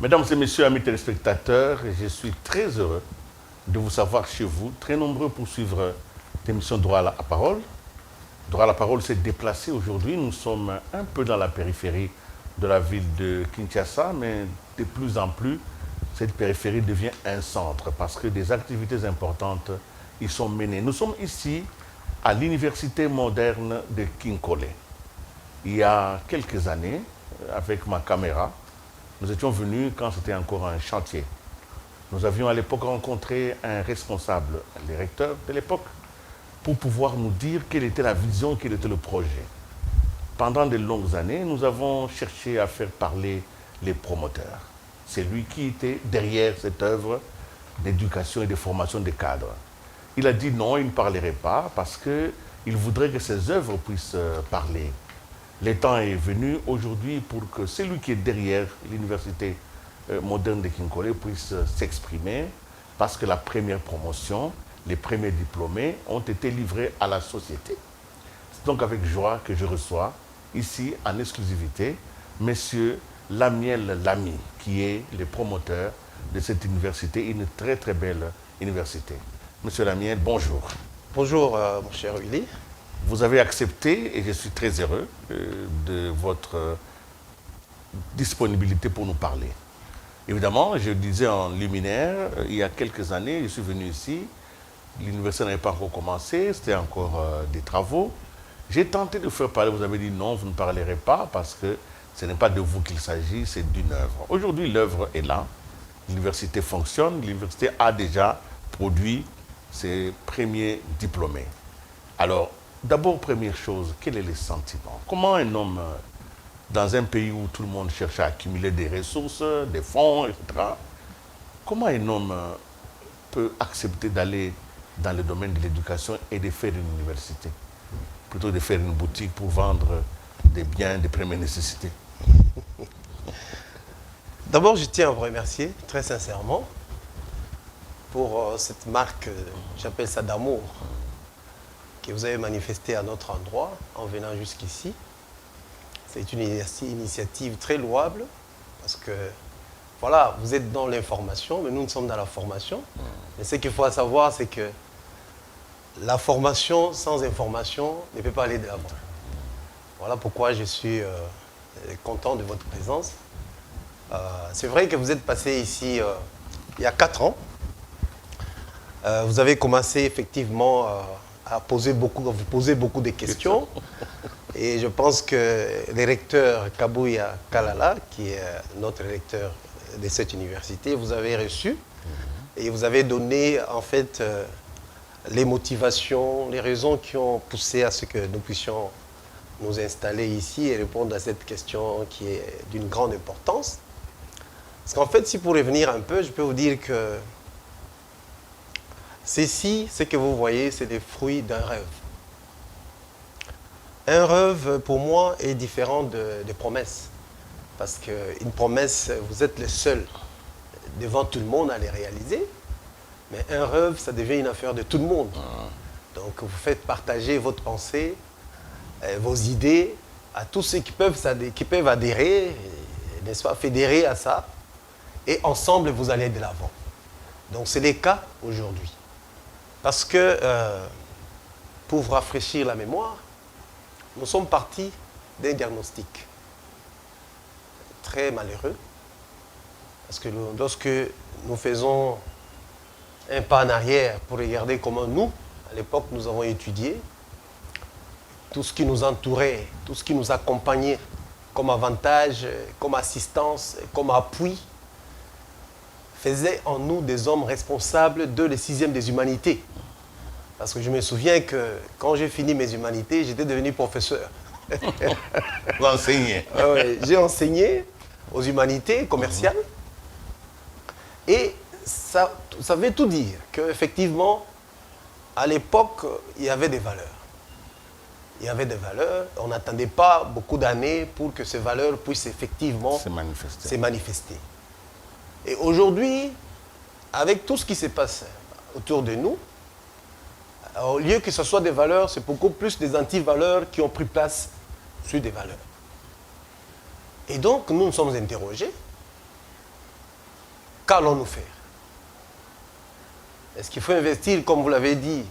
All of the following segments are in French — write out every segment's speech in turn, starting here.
Mesdames et messieurs, amis téléspectateurs, je suis très heureux de vous savoir chez vous, très nombreux pour suivre l'émission Droit à la parole. Droit à la parole s'est déplacé aujourd'hui. Nous sommes un peu dans la périphérie de la ville de Kinshasa, mais de plus en plus, cette périphérie devient un centre parce que des activités importantes y sont menées. Nous sommes ici à l'université moderne de Kinkole. Il y a quelques années, avec ma caméra, nous étions venus quand c'était encore un chantier. Nous avions à l'époque rencontré un responsable, le recteur de l'époque, pour pouvoir nous dire quelle était la vision, quel était le projet. Pendant de longues années, nous avons cherché à faire parler les promoteurs. C'est lui qui était derrière cette œuvre d'éducation et de formation des cadres. Il a dit non, il ne parlerait pas parce qu'il voudrait que ses œuvres puissent parler. Le temps est venu aujourd'hui pour que celui qui est derrière l'université moderne de Kinkole puisse s'exprimer parce que la première promotion, les premiers diplômés ont été livrés à la société. C'est donc avec joie que je reçois ici en exclusivité Monsieur Lamiel Lamy, qui est le promoteur de cette université, une très très belle université. Monsieur Lamiel, bonjour. Bonjour mon cher Willy. Vous avez accepté, et je suis très heureux de votre disponibilité pour nous parler. Évidemment, je disais en luminaire, il y a quelques années, je suis venu ici, l'université n'avait pas encore commencé, c'était encore des travaux. J'ai tenté de faire parler, vous avez dit non, vous ne parlerez pas parce que ce n'est pas de vous qu'il s'agit, c'est d'une œuvre. Aujourd'hui, l'œuvre est là, l'université fonctionne, l'université a déjà produit ses premiers diplômés. Alors, d'abord, première chose, quel est le sentiment? Comment un homme, dans un pays où tout le monde cherche à accumuler des ressources, des fonds, etc., comment un homme peut accepter d'aller dans le domaine de l'éducation et de faire une université, plutôt de faire une boutique pour vendre des biens de première nécessité? D'abord, je tiens à vous remercier très sincèrement pour cette marque, j'appelle ça d'amour, que vous avez manifestée à notre endroit en venant jusqu'ici. C'est une initiative très louable parce que, voilà, vous êtes dans l'information, mais nous sommes dans la formation. Mais ce qu'il faut savoir, c'est que la formation sans information ne peut pas aller de l'avant. Voilà pourquoi je suis content de votre présence. C'est vrai que vous êtes passé ici il y a 4 ans. Vous avez commencé effectivement à vous poser beaucoup de questions. Et je pense que le recteur Kabouya Kalala, qui est notre recteur de cette université, vous avez reçu et vous avez donné en fait les motivations, les raisons qui ont poussé à ce que nous puissions nous installer ici et répondre à cette question qui est d'une grande importance. Parce qu'en fait, si pour revenir un peu, je peux vous dire que ceci, ce que vous voyez, c'est des fruits d'un rêve. Un rêve, pour moi, est différent des promesses. Parce qu'une promesse, vous êtes le seul devant tout le monde à les réaliser. Mais un rêve, ça devient une affaire de tout le monde. Donc, vous faites partager votre pensée, vos idées à tous ceux qui peuvent adhérer, n'est-ce pas, fédérer à ça. Et ensemble, vous allez de l'avant. Donc, c'est le cas aujourd'hui. Parce que, pour vous rafraîchir la mémoire, nous sommes partis d'un diagnostic très malheureux. Parce que lorsque nous faisons un pas en arrière pour regarder comment nous, à l'époque, nous avons étudié, tout ce qui nous entourait, tout ce qui nous accompagnait comme avantage, comme assistance, comme appui, faisait en nous des hommes responsables de le 6e des humanités. Parce que je me souviens que quand j'ai fini mes humanités, j'étais devenu professeur. Vous enseignez. Ouais, j'ai enseigné aux humanités commerciales. Et ça veut tout dire qu'effectivement, à l'époque, il y avait des valeurs. Il y avait des valeurs. On n'attendait pas beaucoup d'années pour que ces valeurs puissent effectivement se manifester. Et aujourd'hui, avec tout ce qui se passe autour de nous, au lieu que ce soit des valeurs, c'est beaucoup plus des antivaleurs qui ont pris place sur des valeurs. Et donc, nous nous sommes interrogés. Qu'allons-nous faire? Est-ce qu'il faut investir, comme vous l'avez dit,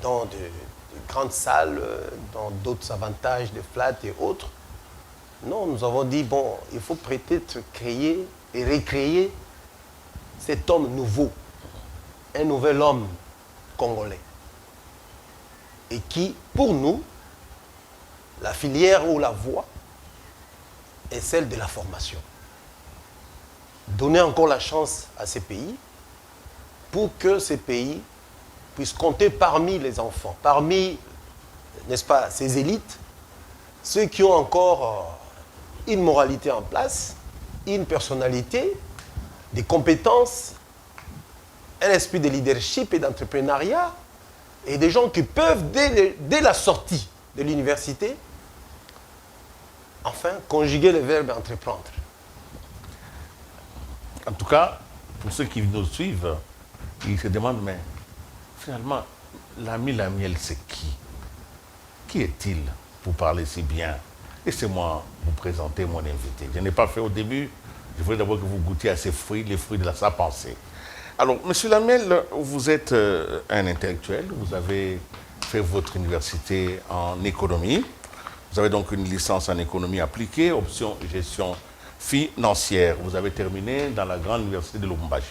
dans de grandes salles, dans d'autres avantages, des flats et autres? Non, nous avons dit, bon, il faut peut-être créer et recréer cet homme nouveau, un nouvel homme congolais. Et qui, pour nous, la filière ou la voie est celle de la formation. Donner encore la chance à ces pays pour que ces pays puissent compter parmi les enfants, parmi, n'est-ce pas, ces élites, ceux qui ont encore une moralité en place, une personnalité, des compétences, un esprit de leadership et d'entrepreneuriat, et des gens qui peuvent, dès la sortie de l'université, enfin, conjuguer le verbe entreprendre. En tout cas, pour ceux qui nous suivent, ils se demandent, mais finalement, l'ami Lamiel, c'est qui? Qui est-il pour parler si bien? Laissez-moi vous présenter mon invité. Je n'ai pas fait au début. Je voudrais d'abord que vous goûtiez à ces fruits, les fruits de sa pensée. Alors, Monsieur Lamiel, vous êtes un intellectuel. Vous avez fait votre université en économie. Vous avez donc une licence en économie appliquée, option gestion financière. Vous avez terminé dans la grande université de Lubumbashi.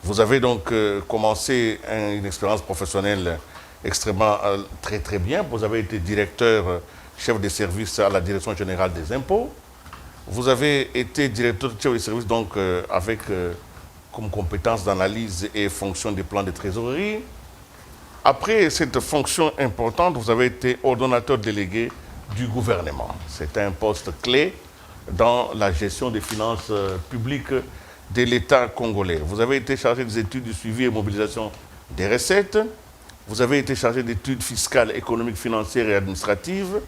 Vous avez donc commencé une expérience professionnelle extrêmement très bien. Vous avez été directeur, chef de service à la Direction générale des impôts. Vous avez été directeur chef de service donc avec comme compétence d'analyse et fonction des plans de trésorerie. Après cette fonction importante, vous avez été ordonnateur délégué du gouvernement. C'est un poste clé dans la gestion des finances publiques de l'État congolais. Vous avez été chargé des études du suivi et mobilisation des recettes. Vous avez été chargé d'études fiscales, économiques, financières et administratives.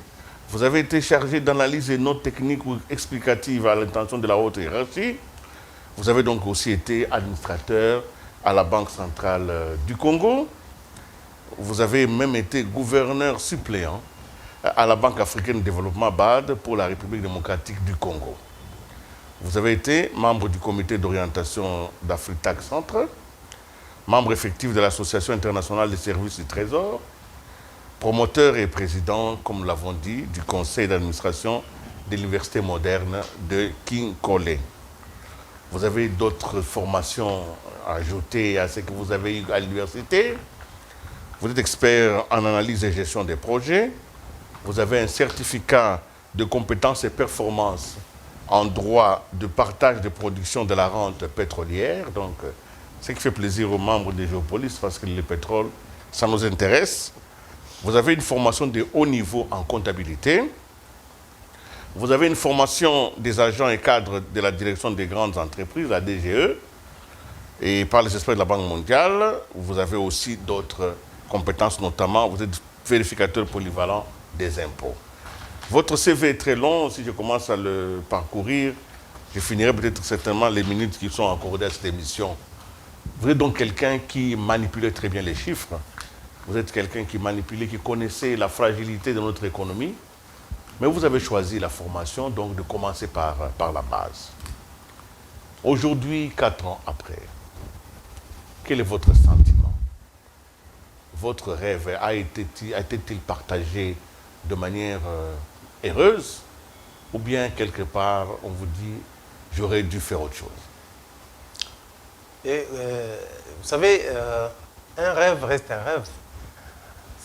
Vous avez été chargé d'analyse et notes techniques ou explicatives à l'intention de la haute hiérarchie. Vous avez donc aussi été administrateur à la Banque centrale du Congo. Vous avez même été gouverneur suppléant à la Banque africaine de développement BAD pour la République démocratique du Congo. Vous avez été membre du comité d'orientation d'Afritac Centre, membre effectif de l'Association internationale des services du Trésor, promoteur et président, comme nous l'avons dit, du conseil d'administration de l'Université moderne de Kinkole. Vous avez d'autres formations à ajouter à ce que vous avez eu à l'université. Vous êtes expert en analyse et gestion des projets. Vous avez un certificat de compétences et performances en droit de partage de production de la rente pétrolière. Donc, ce qui fait plaisir aux membres de Géopolis parce que le pétrole, ça nous intéresse. Vous avez une formation de haut niveau en comptabilité. Vous avez une formation des agents et cadres de la direction des grandes entreprises, la DGE, et par les experts de la Banque mondiale. Vous avez aussi d'autres compétences, notamment, vous êtes vérificateur polyvalent des impôts. Votre CV est très long. Si je commence à le parcourir, je finirai peut-être certainement les minutes qui sont accordées à cette émission. Vous êtes donc quelqu'un qui manipulait très bien les chiffres. Vous êtes quelqu'un qui manipulait, qui connaissait la fragilité de notre économie. Mais vous avez choisi la formation, donc de commencer par la base. Aujourd'hui, 4 ans après, quel est votre sentiment? Votre rêve a été-il partagé de manière heureuse? Ou bien, quelque part, on vous dit, j'aurais dû faire autre chose? Et, vous savez, un rêve reste un rêve.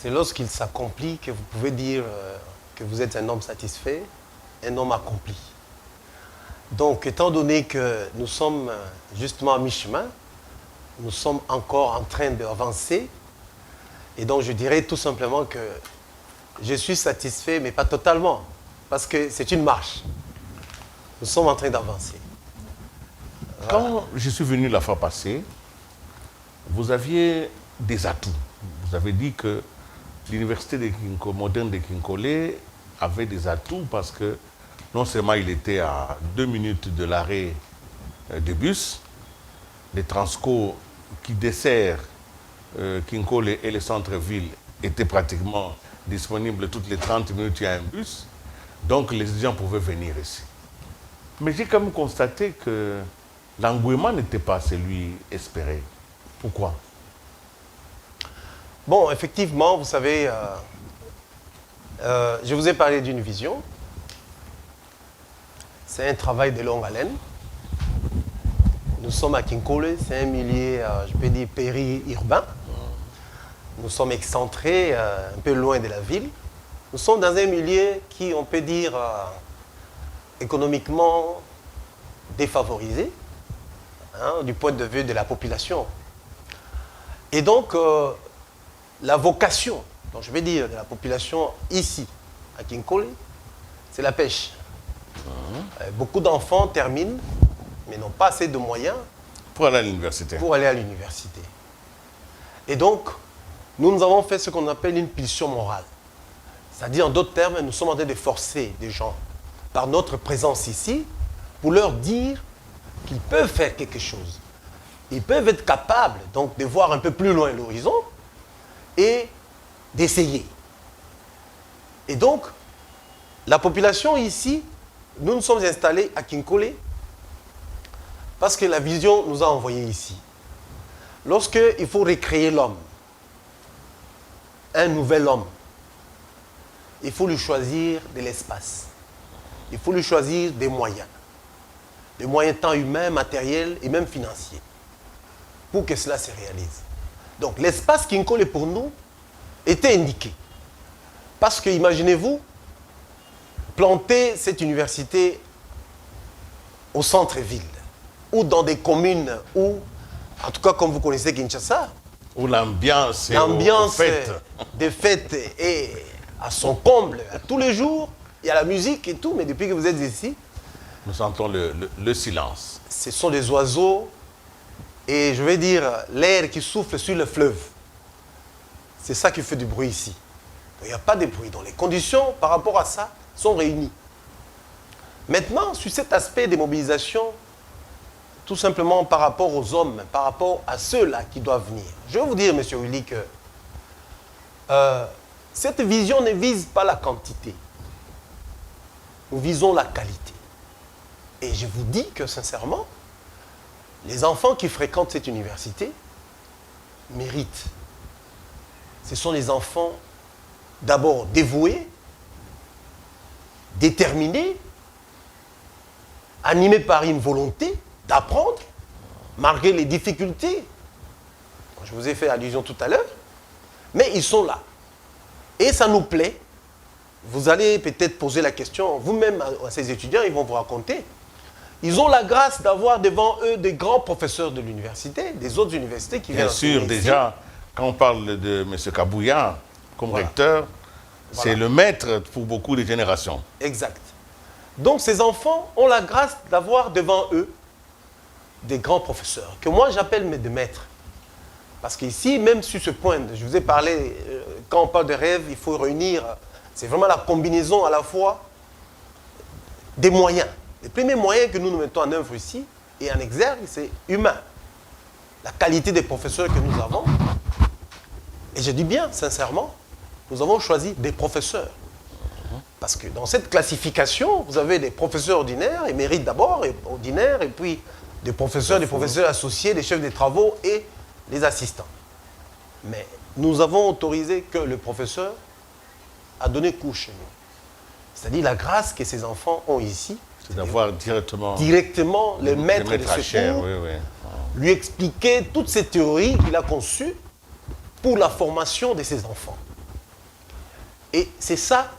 C'est lorsqu'il s'accomplit que vous pouvez dire que vous êtes un homme satisfait, un homme accompli. Donc, étant donné que nous sommes justement à mi-chemin, nous sommes encore en train d'avancer, et donc je dirais tout simplement que je suis satisfait, mais pas totalement, parce que c'est une marche. Nous sommes en train d'avancer. Voilà. Quand je suis venu la fois passée, vous aviez des atouts. Vous avez dit que l'université moderne de Kinkole avait des atouts parce que non seulement il était à 2 minutes de l'arrêt de bus, les Transco qui desserrent Kinkole et le centre-ville étaient pratiquement disponibles toutes les 30 minutes, il y a un bus. Donc les étudiants pouvaient venir ici. Mais j'ai quand même constaté que l'engouement n'était pas celui espéré. Pourquoi? Bon, effectivement, vous savez, je vous ai parlé d'une vision. C'est un travail de longue haleine. Nous sommes à Kinkole, c'est un milieu, je peux dire, périurbain. Nous sommes excentrés, un peu loin de la ville. Nous sommes dans un milieu qui, on peut dire, économiquement défavorisé, hein, du point de vue de la population. Et donc, la vocation, donc je vais dire, de la population ici, à Kinkole, c'est la pêche. Beaucoup d'enfants terminent, mais n'ont pas assez de moyens pour aller à l'université. Pour aller à l'université. Et donc, nous avons fait ce qu'on appelle une pulsion morale. C'est-à-dire, en d'autres termes, nous sommes en train de forcer des gens, par notre présence ici, pour leur dire qu'ils peuvent faire quelque chose. Ils peuvent être capables, donc, de voir un peu plus loin l'horizon et d'essayer. Et donc, la population ici, nous nous sommes installés à Kinkole parce que la vision nous a envoyés ici. Lorsqu'il faut recréer l'homme, un nouvel homme, il faut lui choisir de l'espace. Il faut lui choisir des moyens tant humains, matériels et même financiers, pour que cela se réalise. Donc l'espace Kinkole pour nous était indiqué. Parce que, imaginez-vous, planter cette université au centre-ville, ou dans des communes où, en tout cas comme vous connaissez Kinshasa, où l'ambiance des fêtes est à son comble, à tous les jours, il y a la musique et tout, mais depuis que vous êtes ici, nous sentons le silence. Ce sont des oiseaux et je vais dire l'air qui souffle sur le fleuve. C'est ça qui fait du bruit ici. Il n'y a pas de bruit. Donc les conditions par rapport à ça sont réunies. Maintenant, sur cet aspect des mobilisations, tout simplement par rapport aux hommes, par rapport à ceux-là qui doivent venir. Je vais vous dire, M. Willy, que cette vision ne vise pas la quantité. Nous visons la qualité. Et je vous dis que, sincèrement, les enfants qui fréquentent cette université méritent. Ce sont les enfants d'abord dévoués, déterminés, animés par une volonté d'apprendre, malgré les difficultés. Je vous ai fait allusion tout à l'heure, mais ils sont là. Et ça nous plaît. Vous allez peut-être poser la question, vous-même à ces étudiants, ils vont vous raconter. Ils ont la grâce d'avoir devant eux des grands professeurs de l'université, des autres universités qui viennent. Bien sûr, déjà, quand on parle de M. Kabouya comme recteur, c'est le maître pour beaucoup de générations. Exact. Donc ces enfants ont la grâce d'avoir devant eux des grands professeurs, que moi j'appelle des maîtres. Parce qu'ici, même sur ce point, je vous ai parlé, quand on parle de rêve, il faut réunir, c'est vraiment la combinaison à la fois des moyens. Les premiers moyens que nous mettons en œuvre ici et en exergue, c'est humain. La qualité des professeurs que nous avons. Et je dis bien, sincèrement, nous avons choisi des professeurs. Parce que dans cette classification, vous avez des professeurs ordinaires, émérites d'abord, et ordinaires, et puis des professeurs associés, des chefs de travaux et les assistants. Mais nous avons autorisé que le professeur a donné cours chez nous. C'est-à-dire la grâce que ces enfants ont ici, c'est d'avoir directement le maître de ce cours, lui expliquer toutes ces théories qu'il a conçues pour la formation de ses enfants. Et c'est ça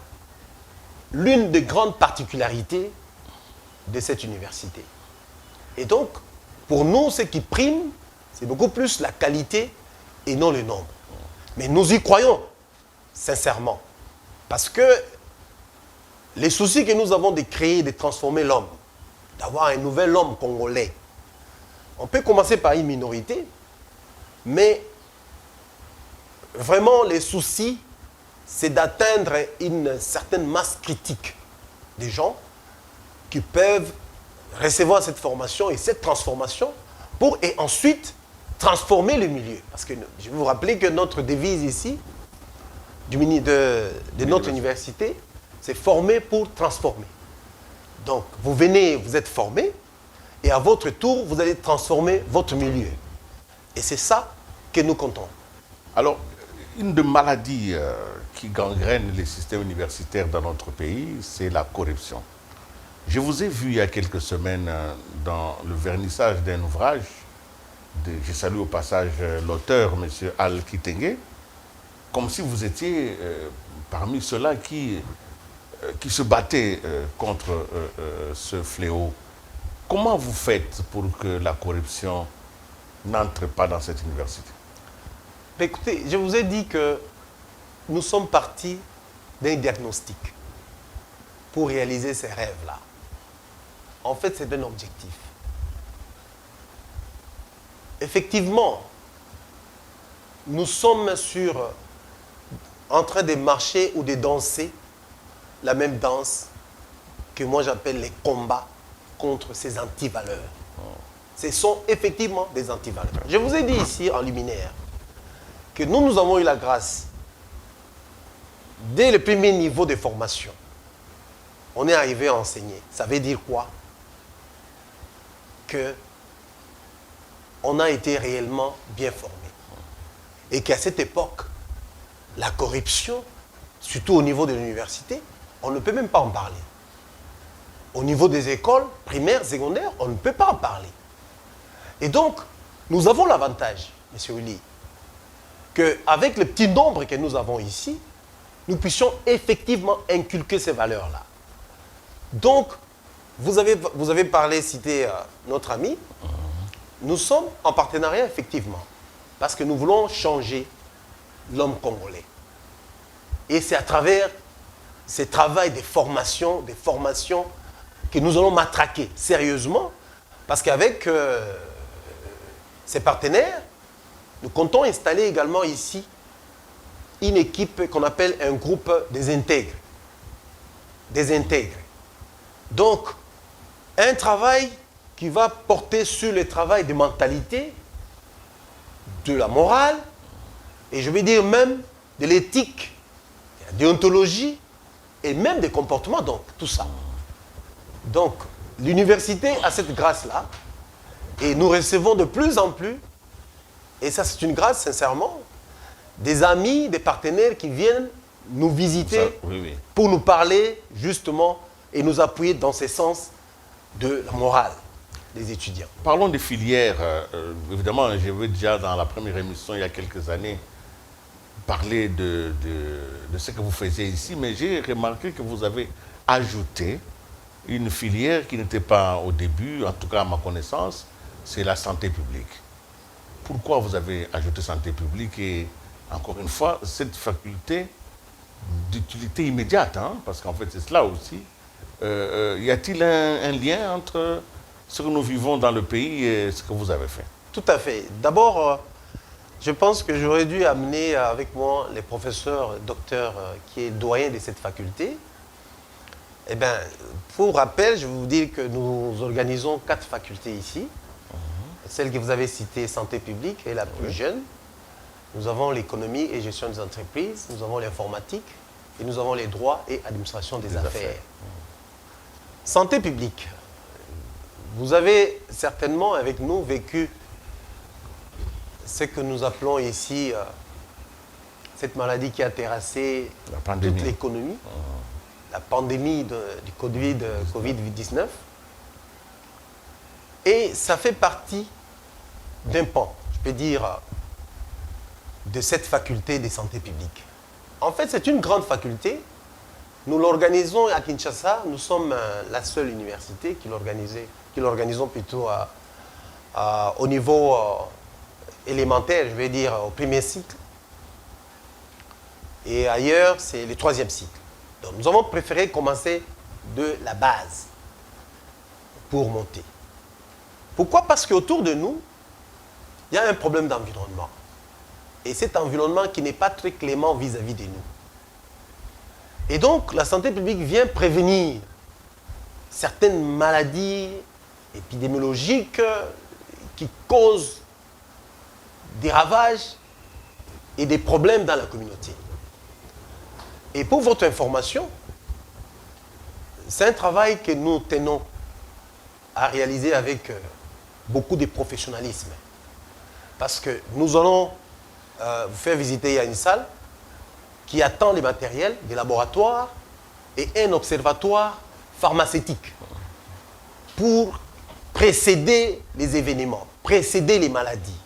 l'une des grandes particularités de cette université. Et donc, pour nous, ce qui prime, c'est beaucoup plus la qualité et non le nombre. Mais nous y croyons, sincèrement. Parce que les soucis que nous avons de créer, de transformer l'homme, d'avoir un nouvel homme congolais, on peut commencer par une minorité, mais vraiment les soucis, c'est d'atteindre une certaine masse critique des gens qui peuvent recevoir cette formation et cette transformation pour et ensuite transformer le milieu. Parce que je vais vous rappeler que notre devise ici, de notre université, c'est former pour transformer. Donc, vous venez, vous êtes formé, et à votre tour, vous allez transformer votre milieu. Et c'est ça que nous comptons. Alors, une des maladies qui gangrène les systèmes universitaires dans notre pays, c'est la corruption. Je vous ai vu il y a quelques semaines dans le vernissage d'un ouvrage, je salue au passage l'auteur, M. Al Kitenge, comme si vous étiez parmi ceux-là qui se battaient contre ce fléau. Comment vous faites pour que la corruption n'entre pas dans cette université? Écoutez, je vous ai dit que nous sommes partis d'un diagnostic pour réaliser ces rêves-là. En fait, c'est un objectif. Effectivement, nous sommes en train de marcher ou de danser la même danse que moi j'appelle les combats contre ces antivaleurs. Ce sont effectivement des antivaleurs. Je vous ai dit ici en luminaire que nous avons eu la grâce, dès le premier niveau de formation, on est arrivé à enseigner. Ça veut dire quoi? Que on a été réellement bien formé. Et qu'à cette époque, la corruption, surtout au niveau de l'université, on ne peut même pas en parler. Au niveau des écoles primaires, secondaires, on ne peut pas en parler. Et donc, nous avons l'avantage, M. Willy, qu'avec le petit nombre que nous avons ici, nous puissions effectivement inculquer ces valeurs-là. Donc, vous avez parlé, cité notre ami, nous sommes en partenariat effectivement, parce que nous voulons changer l'homme congolais. Et c'est à travers ces travaux de formation que nous allons matraquer sérieusement, parce qu'avec ces partenaires, nous comptons installer également ici une équipe qu'on appelle un groupe des intègres. Des intègres. Donc, un travail qui va porter sur le travail de mentalité, de la morale, et je vais dire même de l'éthique, de la déontologie, et même des comportements, donc tout ça. Donc, l'université a cette grâce-là, et nous recevons de plus en plus, et ça c'est une grâce sincèrement, des amis, des partenaires qui viennent nous visiter ça, oui. Pour nous parler justement et nous appuyer dans ce sens de la morale des étudiants. Parlons des filières. Évidemment, j'ai vu déjà dans la première émission il y a quelques années parler de ce que vous faisiez ici, mais j'ai remarqué que vous avez ajouté une filière qui n'était pas au début, en tout cas à ma connaissance, c'est la santé publique. Pourquoi vous avez ajouté santé publique et, encore une fois, cette faculté d'utilité immédiate, hein, parce qu'en fait c'est cela aussi. Y a-t-il un lien entre ce que nous vivons dans le pays et ce que vous avez fait? Tout à fait. D'abord, je pense que j'aurais dû amener avec moi le professeur, docteur, qui est doyen de cette faculté. Eh bien, pour rappel, je vais vous dire que nous organisons 4 facultés ici. Celle que vous avez citée, santé publique, est la plus jeune. Nous avons l'économie et gestion des entreprises, nous avons l'informatique et nous avons les droits et administration des affaires. Santé publique. Vous avez certainement avec nous vécu ce que nous appelons ici cette maladie qui a terrassé toute l'économie, la pandémie du Covid-19. Et ça fait partie d'un pan, je peux dire, de cette faculté de santé publique. En fait, c'est une grande faculté. Nous l'organisons à Kinshasa. Nous sommes la seule université qui l'organisons plutôt au niveau élémentaire, je vais dire au premier cycle. Et ailleurs, c'est le 3e cycle. Donc, nous avons préféré commencer de la base pour monter. Pourquoi? Parce qu'autour de nous, il y a un problème d'environnement. Et cet environnement qui n'est pas très clément vis-à-vis de nous. Et donc, la santé publique vient prévenir certaines maladies épidémiologiques qui causent des ravages et des problèmes dans la communauté. Et pour votre information, c'est un travail que nous tenons à réaliser avec beaucoup de professionnalisme. Parce que nous allons vous faire visiter, il y a une salle qui attend les matériels des laboratoires et un observatoire pharmaceutique pour précéder les événements, précéder les maladies.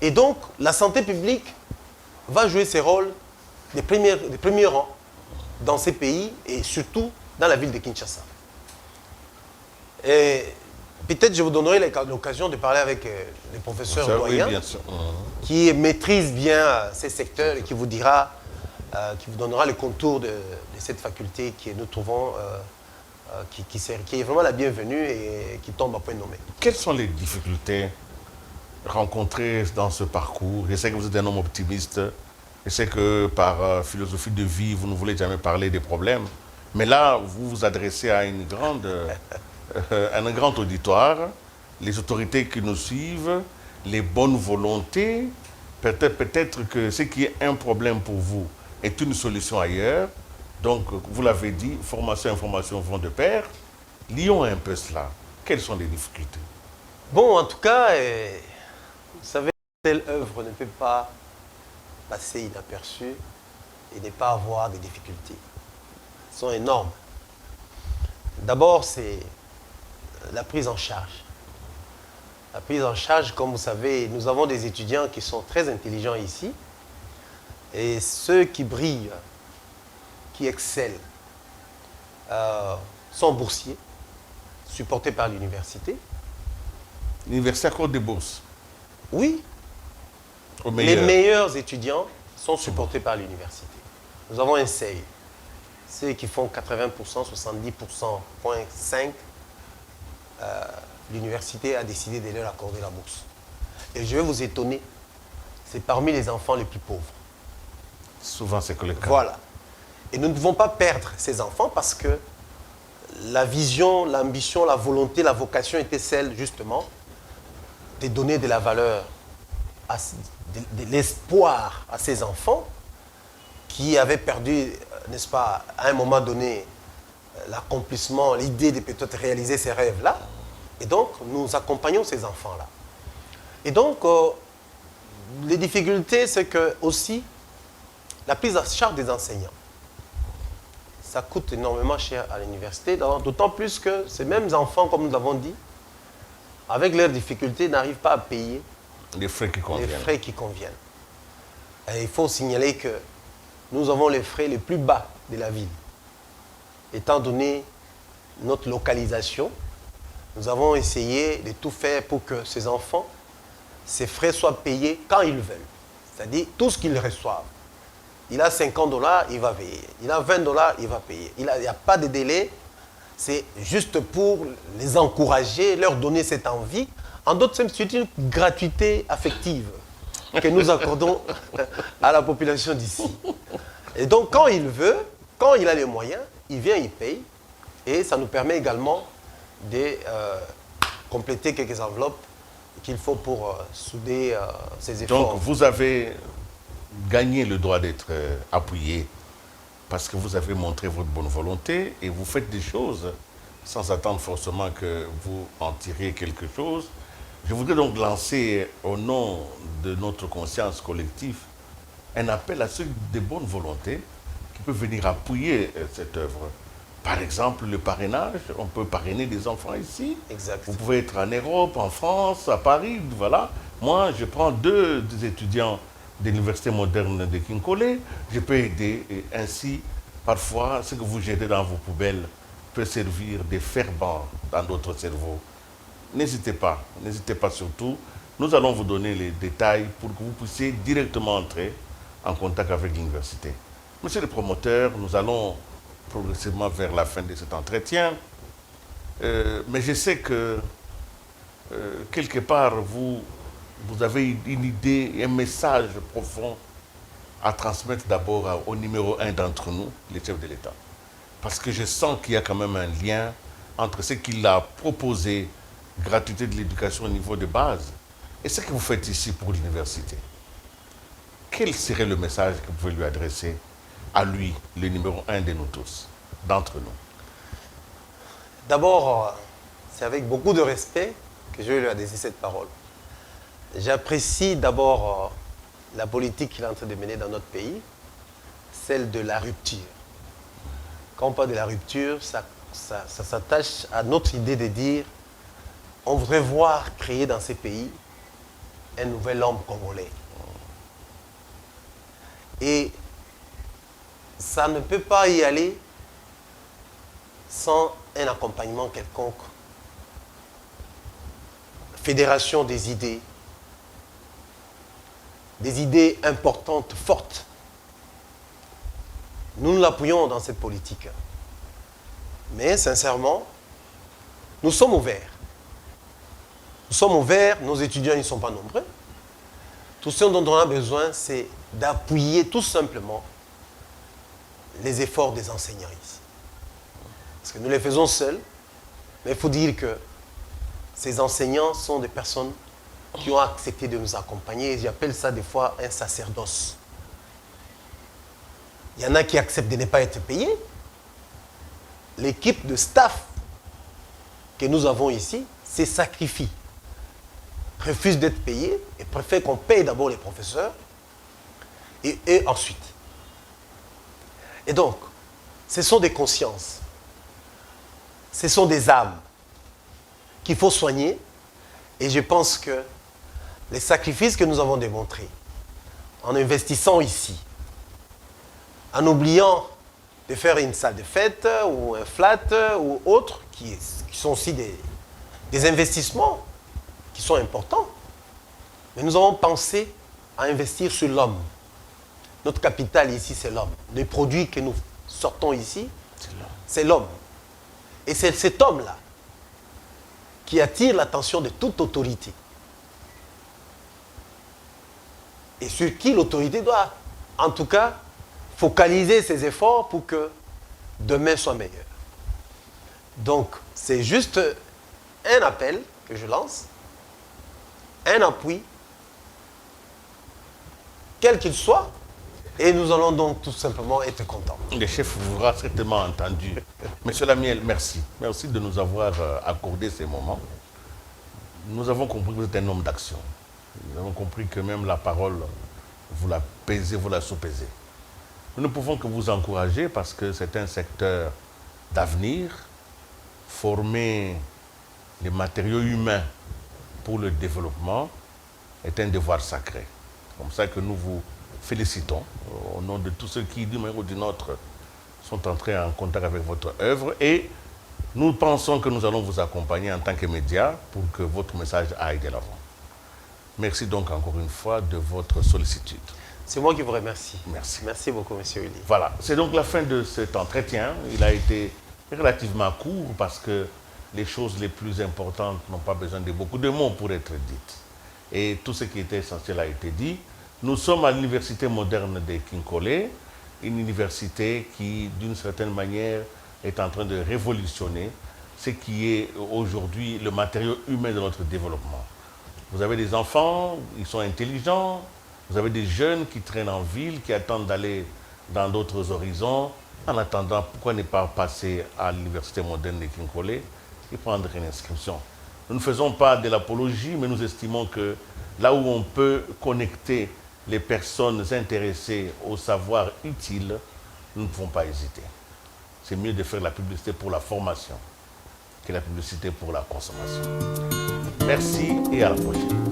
Et donc, la santé publique va jouer ses rôles des premiers rangs dans ces pays et surtout dans la ville de Kinshasa. Et peut-être je vous donnerai l'occasion de parler avec le professeur doyen, oui, qui maîtrise bien ces secteurs et qui vous dira, qui vous donnera les contours de cette faculté que nous trouvons, qui est vraiment la bienvenue et qui tombe à point nommé. Quelles sont les difficultés rencontrées dans ce parcours? Je sais que vous êtes un homme optimiste. Je sais que par philosophie de vie, vous ne voulez jamais parler des problèmes. Mais là, vous vous adressez à un grand auditoire, les autorités qui nous suivent, les bonnes volontés. Peut-être que ce qui est un problème pour vous est une solution ailleurs. Donc, vous l'avez dit, formation et information vont de pair. Lions un peu cela. Quelles sont les difficultés? Bon, en tout cas, vous savez, telle œuvre ne peut pas passer inaperçue et ne pas avoir des difficultés. Elles sont énormes. D'abord, c'est la prise en charge. La prise en charge, comme vous savez, nous avons des étudiants qui sont très intelligents ici. Et ceux qui brillent, qui excellent, sont boursiers, supportés par l'université. L'université accorde des bourses? Oui. Les meilleurs étudiants sont supportés par l'université. Nous avons un seuil. Ceux qui font 80%, 70,5%, l'université a décidé de leur accorder la bourse. Et je vais vous étonner, c'est parmi les enfants les plus pauvres. Souvent, c'est que le cas. Voilà. Et nous ne pouvons pas perdre ces enfants parce que la vision, l'ambition, la volonté, la vocation était celle, justement, de donner de la valeur, de l'espoir à ces enfants qui avaient perdu, n'est-ce pas, à un moment donné, l'accomplissement, l'idée de peut-être réaliser ces rêves-là. Et donc, nous accompagnons ces enfants-là. Et donc, les difficultés, c'est que aussi, la prise en charge des enseignants. Ça coûte énormément cher à l'université, d'autant plus que ces mêmes enfants, comme nous l'avons dit, avec leurs difficultés, n'arrivent pas à payer les frais qui conviennent. Les frais qui conviennent. Et il faut signaler que nous avons les frais les plus bas de la ville. Étant donné notre localisation, nous avons essayé de tout faire pour que ces enfants, ces frais soient payés quand ils veulent. C'est-à-dire tout ce qu'ils reçoivent. Il a 50 $, il va payer. Il a 20 $, il va payer. Il n'y a pas de délai. C'est juste pour les encourager, leur donner cette envie. En d'autres termes, c'est une gratuité affective que nous accordons à la population d'ici. Et donc, quand il veut, quand il a les moyens, il vient, il paye. Et ça nous permet également de compléter quelques enveloppes qu'il faut pour souder ces efforts. Donc, vous avez gagné le droit d'être appuyé parce que vous avez montré votre bonne volonté et vous faites des choses sans attendre forcément que vous en tiriez quelque chose. Je voudrais donc lancer au nom de notre conscience collective un appel à ceux de bonne volonté qui peuvent venir appuyer cette œuvre. Par exemple, le parrainage, on peut parrainer des enfants ici. Exact. Vous pouvez être en Europe, en France, à Paris, voilà. Moi, je prends deux étudiants de l'Université moderne de Kinkole. Je peux aider et ainsi, parfois, ce que vous jetez dans vos poubelles peut servir de fer-banc dans d'autres cerveaux. N'hésitez pas surtout. Nous allons vous donner les détails pour que vous puissiez directement entrer en contact avec l'université. Monsieur le promoteur, nous allons progressivement vers la fin de cet entretien. Mais je sais que quelque part, vous avez une idée, un message profond à transmettre d'abord au numéro 1 d'entre nous, les chefs de l'État. Parce que je sens qu'il y a quand même un lien entre ce qu'il a proposé, gratuité de l'éducation au niveau de base, et ce que vous faites ici pour l'université. Quel serait le message que vous pouvez lui adresser à lui, le numéro 1 de nous tous? d'entre nous. D'abord, c'est avec beaucoup de respect que je vais lui adresser cette parole. J'apprécie d'abord la politique qu'il est en train de mener dans notre pays, celle de la rupture. Quand on parle de la rupture, ça s'attache à notre idée de dire on voudrait voir créer dans ces pays un nouvel homme congolais. Et ça ne peut pas y aller sans un accompagnement quelconque. Fédération des idées importantes, fortes. Nous l'appuyons dans cette politique. Mais sincèrement, nous sommes ouverts. Nous sommes ouverts, nos étudiants ne sont pas nombreux. Tout ce dont on a besoin, c'est d'appuyer tout simplement les efforts des enseignants ici. Parce que nous les faisons seuls, mais il faut dire que ces enseignants sont des personnes qui ont accepté de nous accompagner. J'appelle ça des fois un sacerdoce. Il y en a qui acceptent de ne pas être payés. L'équipe de staff que nous avons ici se sacrifie, refuse d'être payé et préfère qu'on paye d'abord les professeurs et ensuite. Et donc, ce sont des consciences, ce sont des âmes qu'il faut soigner. Et je pense que les sacrifices que nous avons démontrés en investissant ici, en oubliant de faire une salle de fête ou un flat ou autre, qui sont aussi des investissements qui sont importants. Mais nous avons pensé à investir sur l'homme. Notre capital ici, c'est l'homme. Les produits que nous sortons ici, c'est l'homme. Et c'est cet homme-là qui attire l'attention de toute autorité. Et sur qui l'autorité doit, en tout cas, focaliser ses efforts pour que demain soit meilleur. Donc, c'est juste un appel que je lance, un appui, quel qu'il soit, et nous allons donc tout simplement être contents. Le chef vous aura certainement entendu. Monsieur Lamiel, merci. Merci de nous avoir accordé ces moments. Nous avons compris que vous êtes un homme d'action. Nous avons compris que même la parole, vous la pesez, vous la sous-pesez. Nous ne pouvons que vous encourager parce que c'est un secteur d'avenir. Former les matériaux humains pour le développement est un devoir sacré. C'est comme ça que nous vous félicitons au nom de tous ceux qui, d'une manière ou d'une autre, sont entrés en contact avec votre œuvre et nous pensons que nous allons vous accompagner en tant que médias pour que votre message aille de l'avant. Merci donc encore une fois de votre sollicitude. C'est moi qui vous remercie. Merci. Merci beaucoup, M. Uli. Voilà, c'est donc la fin de cet entretien. Il a été relativement court parce que les choses les plus importantes n'ont pas besoin de beaucoup de mots pour être dites. Et tout ce qui était essentiel a été dit. Nous sommes à l'université moderne de Kinkole, une université qui, d'une certaine manière, est en train de révolutionner ce qui est aujourd'hui le matériau humain de notre développement. Vous avez des enfants, ils sont intelligents, vous avez des jeunes qui traînent en ville, qui attendent d'aller dans d'autres horizons. En attendant, pourquoi ne pas passer à l'université moderne de Kinkole et prendre une inscription? Nous ne faisons pas de l'apologie, mais nous estimons que là où on peut connecter les personnes intéressées au savoir utile, nous ne pouvons pas hésiter. C'est mieux de faire la publicité pour la formation que la publicité pour la consommation. Merci et à la prochaine.